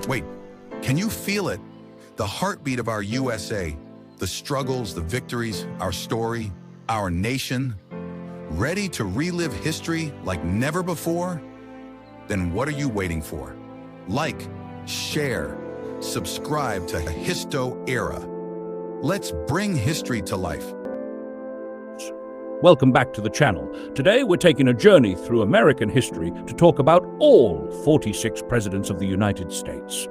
Wait, can you feel it? The heartbeat of our USA, the struggles, the victories, our story, our nation. Ready to relive history like never before? Then what are you waiting for? Like, share, subscribe to Histo Era. Let's bring history to life. Welcome back to the channel. Today we're taking a journey through American history to talk about all 46 presidents of the United States.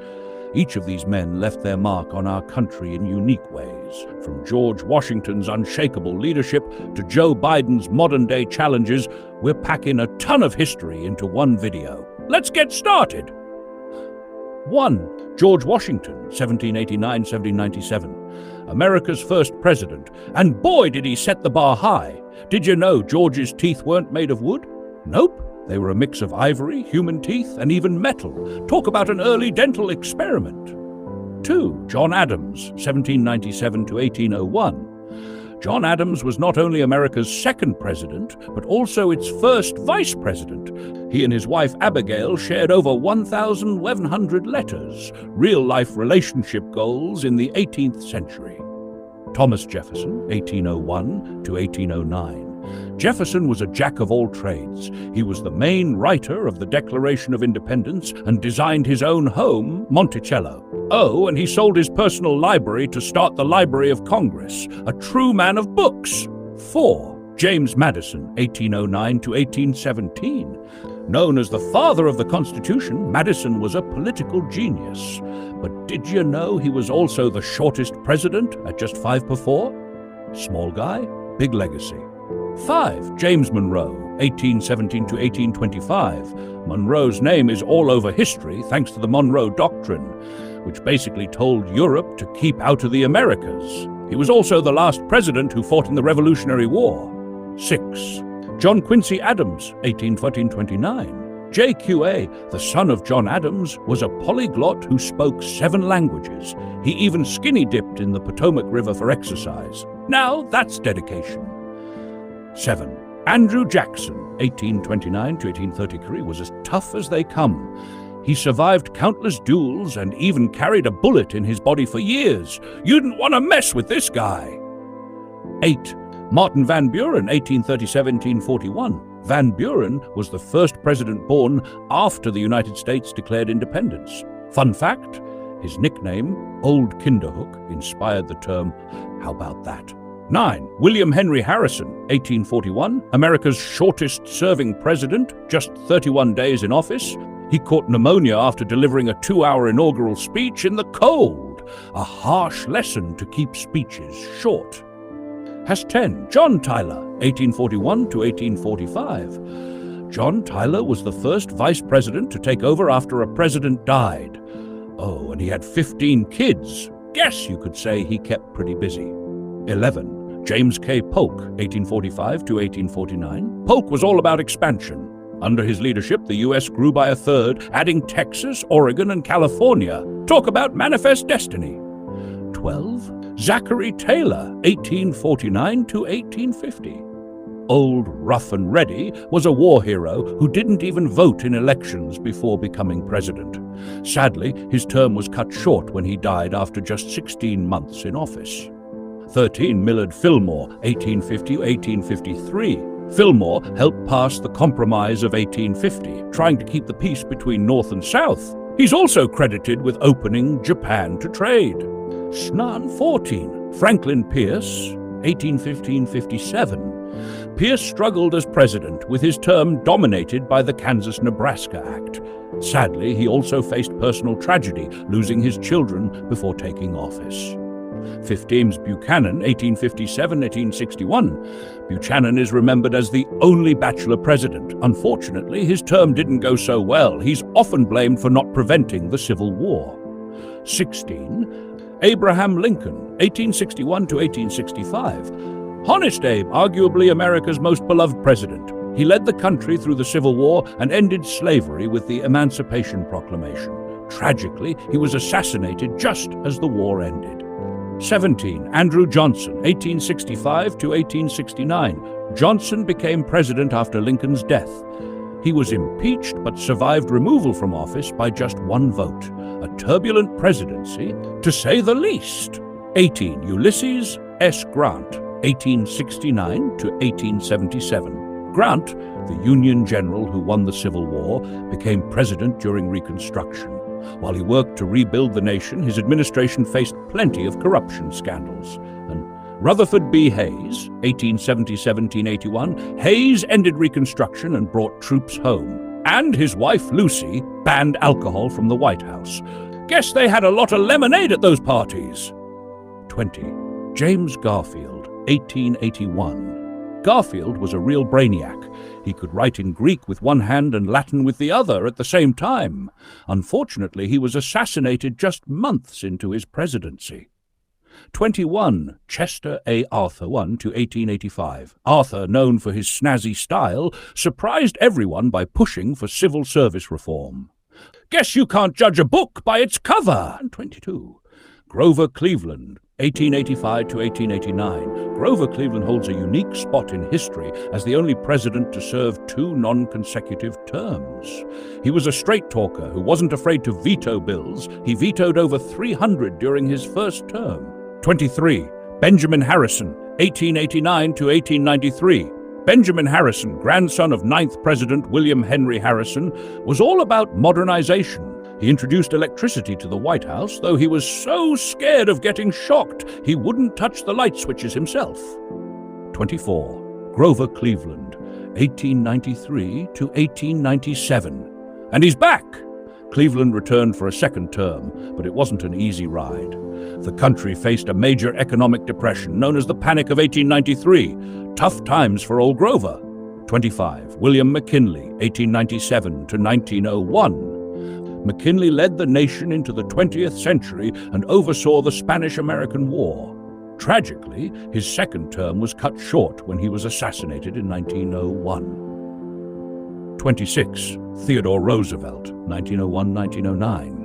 Each of these men left their mark on our country in unique ways. From George Washington's unshakable leadership to Joe Biden's modern-day challenges, we're packing a ton of history into one video. Let's get started! 1. George Washington, 1789-1797. America's first president, and boy did he set the bar high. Did you know George's teeth weren't made of wood? Nope. They were a mix of ivory, human teeth, and even metal. Talk about an early dental experiment. 2. John Adams, 1797-1801. John Adams was not only America's second president, but also its first vice president. He and his wife Abigail shared over 1,100 letters, real-life relationship goals in the 18th century. Thomas Jefferson, 1801-1809. Jefferson was a jack of all trades. He was the main writer of the Declaration of Independence and designed his own home, Monticello. Oh, and he sold his personal library to start the Library of Congress, a true man of books. 4. James Madison, 1809-1817. Known as the father of the Constitution, Madison was a political genius. But did you know he was also the shortest president at just 5'4"? Small guy, big legacy. 5. James Monroe, 1817-1825. Monroe's name is all over history thanks to the Monroe Doctrine, which basically told Europe to keep out of the Americas. He was also the last president who fought in the Revolutionary War. 6. John Quincy Adams, 1814-29. JQA, the son of John Adams, was a polyglot who spoke 7 languages. He even skinny-dipped in the Potomac River for exercise. Now that's dedication. 7. Andrew Jackson, 1829-1833, was as tough as they come. He survived countless duels and even carried a bullet in his body for years. You didn't want to mess with this guy. 8. Martin Van Buren, 1837-1841. Van Buren was the first president born after the United States declared independence. Fun fact, his nickname, Old Kinderhook, inspired the term, how about that? 9. William Henry Harrison, 1841, America's shortest-serving president, just 31 days in office. He caught pneumonia after delivering a 2-hour inaugural speech in the cold, a harsh lesson to keep speeches short. 10. John Tyler, 1841-1845. John Tyler was the first vice president to take over after a president died. Oh, and he had 15 kids. Guess you could say he kept pretty busy. 11. James K. Polk, 1845-1849. Polk was all about expansion. Under his leadership, the U.S. grew by a third, adding Texas, Oregon, and California. Talk about manifest destiny. 12. Zachary Taylor, 1849-1850. Old Rough and Ready was a war hero who didn't even vote in elections before becoming president. Sadly, his term was cut short when he died after just 16 months in office. 13. Millard Fillmore, 1850-1853. Fillmore helped pass the Compromise of 1850, trying to keep the peace between North and South. He's also credited with opening Japan to trade. Snan 14. Franklin Pierce, 1815-57. Pierce struggled as president, with his term dominated by the Kansas-Nebraska Act. Sadly, he also faced personal tragedy, losing his children before taking office. 15. Buchanan, 1857-1861. Buchanan is remembered as the only bachelor president. Unfortunately, his term didn't go so well. He's often blamed for not preventing the Civil War. 16. Abraham Lincoln, 1861-1865. Honest Abe, arguably America's most beloved president. He led the country through the Civil War and ended slavery with the Emancipation Proclamation. Tragically, he was assassinated just as the war ended. 17. Andrew Johnson, 1865-1869. Johnson became president after Lincoln's death. He was impeached but survived removal from office by just one vote. a turbulent presidency, to say the least. 18. Ulysses S. Grant, 1869 to 1877. Grant, the Union general who won the Civil War, became president during Reconstruction. While he worked to rebuild the nation, his administration faced plenty of corruption scandals. And Rutherford B. Hayes, 1870-1881, Hayes ended Reconstruction and brought troops home. And his wife, Lucy, banned alcohol from the White House. Guess they had a lot of lemonade at those parties. 20. James Garfield, 1881. Garfield was a real brainiac. He could write in Greek with one hand and Latin with the other at the same time. Unfortunately, he was assassinated just months into his presidency. 21. Chester A. Arthur, 1 to 1885. Arthur, known for his snazzy style, surprised everyone by pushing for civil service reform. Guess you can't judge a book by its cover. 22. Grover Cleveland, 1885 to 1889. Grover Cleveland holds a unique spot in history as the only president to serve 2 non-consecutive terms. He was a straight-talker who wasn't afraid to veto bills. He vetoed over 300 during his first term. 23. Benjamin Harrison, 1889 to 1893. Benjamin Harrison, grandson of 9th President William Henry Harrison, was all about modernization. He introduced electricity to the White House, though he was so scared of getting shocked, he wouldn't touch the light switches himself. 24. Grover Cleveland, 1893 to 1897. And he's back! Cleveland returned for a second term, but it wasn't an easy ride. The country faced a major economic depression known as the Panic of 1893. Tough times for old Grover. 25. William McKinley, 1897 to 1901. McKinley led the nation into the 20th century and oversaw the Spanish-American War. Tragically, his second term was cut short when he was assassinated in 1901. 26. Theodore Roosevelt, 1901-1909.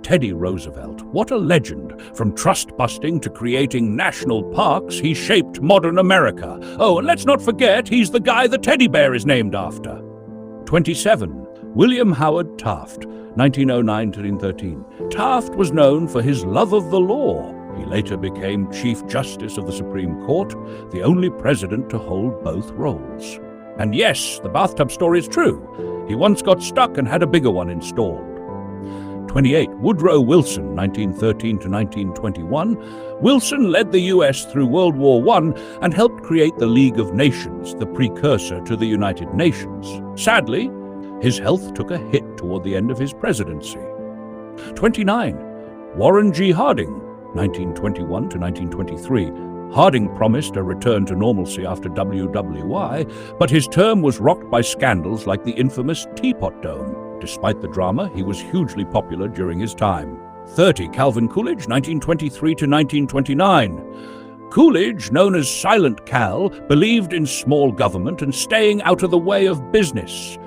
Teddy Roosevelt, what a legend! From trust-busting to creating national parks, he shaped modern America. Oh, and let's not forget, he's the guy the teddy bear is named after. 27. William Howard Taft, 1909-1913. Taft was known for his love of the law. He later became Chief Justice of the Supreme Court, the only president to hold both roles. And yes, the bathtub story is true. He once got stuck and had a bigger one installed. 28. Woodrow Wilson, 1913-1921. Wilson led the U.S. through World War I and helped create the League of Nations, the precursor to the United Nations. Sadly, his health took a hit toward the end of his presidency. 29. Warren G. Harding, 1921-1923. Harding promised a return to normalcy after WWI, but his term was rocked by scandals like the infamous Teapot Dome. Despite the drama, he was hugely popular during his time. 30. Calvin Coolidge, 1923-1929. Coolidge, known as Silent Cal, believed in small government and staying out of the way of business.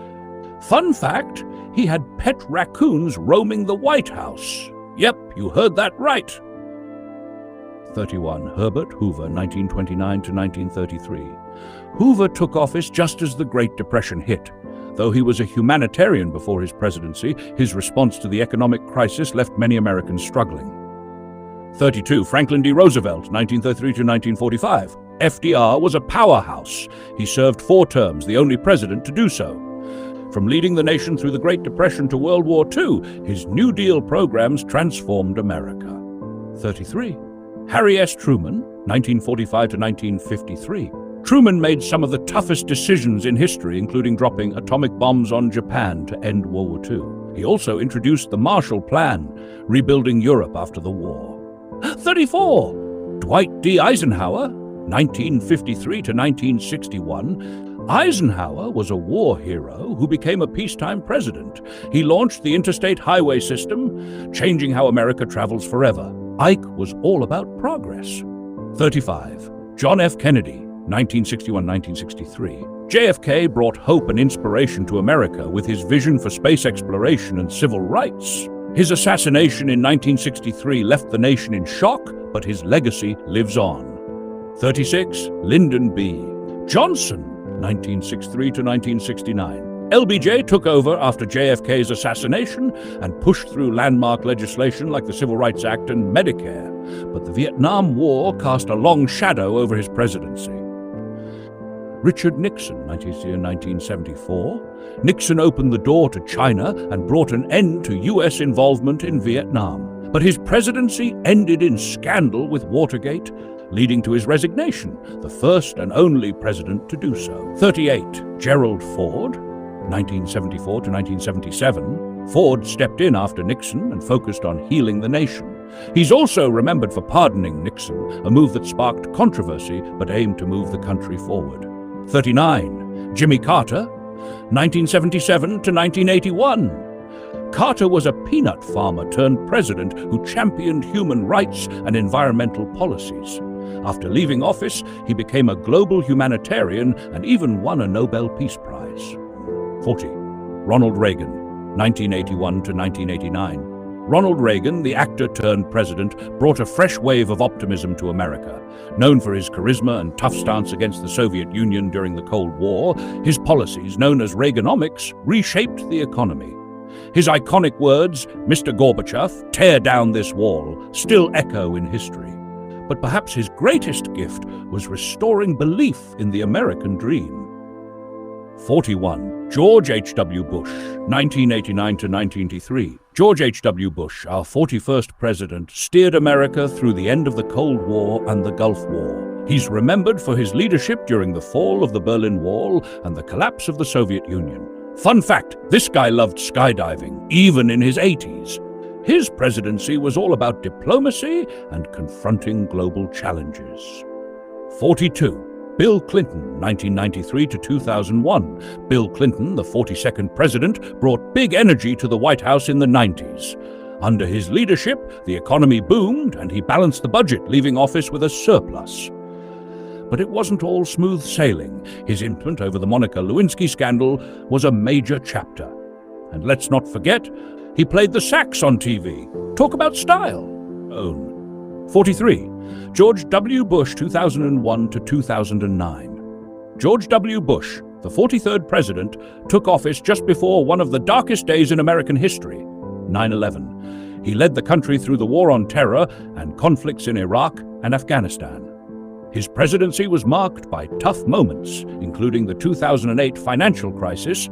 Fun fact, he had pet raccoons roaming the White House. Yep, you heard that right. 31. Herbert Hoover, 1929-1933. Hoover took office just as the Great Depression hit. Though he was a humanitarian before his presidency, his response to the economic crisis left many Americans struggling. 32. Franklin D. Roosevelt, 1933-1945. FDR was a powerhouse. He served 4 terms, the only president to do so. From leading the nation through the Great Depression to World War II, his New Deal programs transformed America. 33. Harry S. Truman, 1945-1953. Truman made some of the toughest decisions in history, including dropping atomic bombs on Japan to end World War II. He also introduced the Marshall Plan, rebuilding Europe after the war. 34. Dwight D. Eisenhower, 1953-1961. Eisenhower was a war hero who became a peacetime president. He launched the interstate highway system, changing how America travels forever. Ike was all about progress. 35. John F. Kennedy, 1961-1963. JFK brought hope and inspiration to America with his vision for space exploration and civil rights. His assassination in 1963 left the nation in shock, but his legacy lives on. 36. Lyndon B. Johnson, 1963-1969. LBJ took over after JFK's assassination and pushed through landmark legislation like the Civil Rights Act and Medicare. But the Vietnam War cast a long shadow over his presidency. Richard Nixon, 1974. Nixon opened the door to China and brought an end to U.S. involvement in Vietnam. But his presidency ended in scandal with Watergate, leading to his resignation, the first and only president to do so. 38. Gerald Ford, 1974 to 1977. Ford stepped in after Nixon and focused on healing the nation. He's also remembered for pardoning Nixon, a move that sparked controversy but aimed to move the country forward. 39. Jimmy Carter, 1977 to 1981. Carter was a peanut farmer turned president who championed human rights and environmental policies. After leaving office, he became a global humanitarian and even won a Nobel Peace Prize. 40. Ronald Reagan, 1981 to 1989. Ronald Reagan, the actor turned president, brought a fresh wave of optimism to America. Known for his charisma and tough stance against the Soviet Union during the Cold War, his policies, known as Reaganomics, reshaped the economy. His iconic words, "Mr. Gorbachev, tear down this wall," still echo in history. But perhaps his greatest gift was restoring belief in the American dream. 41. George H.W. Bush, 1989 to 1983. George H.W. Bush, our 41st president, steered America through the end of the Cold War and the Gulf War. He's remembered for his leadership during the fall of the Berlin Wall and the collapse of the Soviet Union. Fun fact, this guy loved skydiving, even in his 80s. His presidency was all about diplomacy and confronting global challenges. 42. Bill Clinton, 1993 to 2001. Bill Clinton, the 42nd president, brought big energy to the White House in the 90s. Under his leadership, the economy boomed and he balanced the budget, leaving office with a surplus. But it wasn't all smooth sailing. His impeachment over the Monica Lewinsky scandal was a major chapter. And let's not forget, he played the sax on TV. Talk about style. Own. 43. George W. Bush, 2001 to 2009. George W. Bush, the 43rd president, took office just before one of the darkest days in American history, 9/11. He led the country through the war on terror and conflicts in Iraq and Afghanistan. His presidency was marked by tough moments, including the 2008 financial crisis,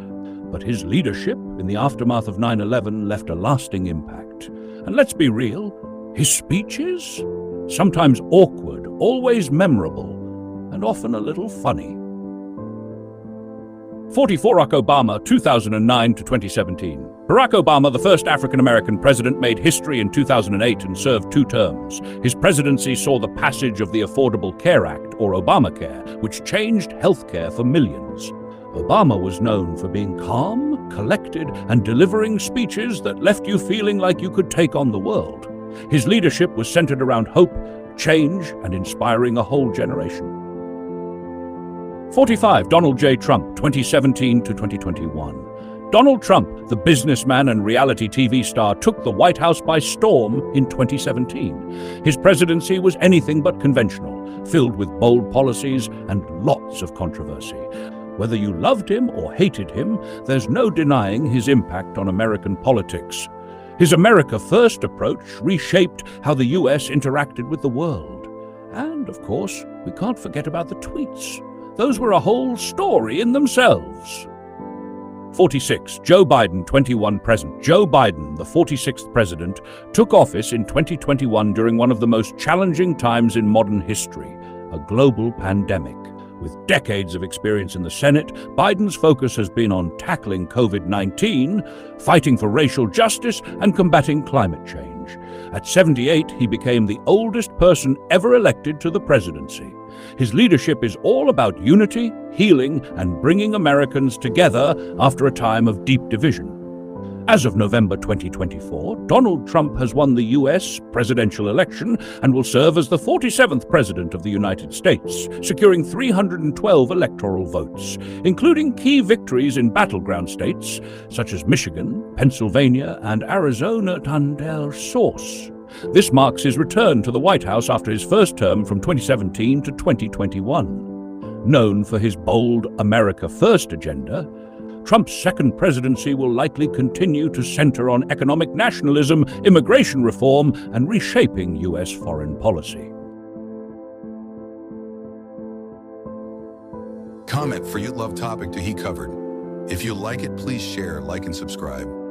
but his leadership in the aftermath of 9/11 left a lasting impact. And let's be real, his speeches? Sometimes awkward, always memorable, and often a little funny. 44. Barack Obama, 2009 to 2017. Barack Obama, the first African-American president, made history in 2008 and served 2 terms. His presidency saw the passage of the Affordable Care Act, or Obamacare, which changed healthcare for millions. Obama was known for being calm, collected, and delivering speeches that left you feeling like you could take on the world. His leadership was centered around hope, change, and inspiring a whole generation. 45. Donald J. Trump, 2017 to 2021. Donald Trump, the businessman and reality TV star, took the White House by storm in 2017. His presidency was anything but conventional, filled with bold policies and lots of controversy. Whether you loved him or hated him, there's no denying his impact on American politics. His America First approach reshaped how the U.S. interacted with the world. And, of course, we can't forget about the tweets. Those were a whole story in themselves. 46. Joe Biden, 21 present. Joe Biden, the 46th president, took office in 2021 during one of the most challenging times in modern history, a global pandemic. With decades of experience in the Senate, Biden's focus has been on tackling COVID-19, fighting for racial justice, and combating climate change. At 78, he became the oldest person ever elected to the presidency. His leadership is all about unity, healing, and bringing Americans together after a time of deep division. As of November 2024, Donald Trump has won the U.S. presidential election and will serve as the 47th President of the United States, securing 312 electoral votes, including key victories in battleground states such as Michigan, Pennsylvania, and Arizona. Tandel Source. This marks his return to the White House after his first term from 2017 to 2021. Known for his bold America First agenda, Trump's second presidency will likely continue to center on economic nationalism, immigration reform, and reshaping U.S. foreign policy. Comment for your love topic to he covered. If you like it, please share, like, and subscribe.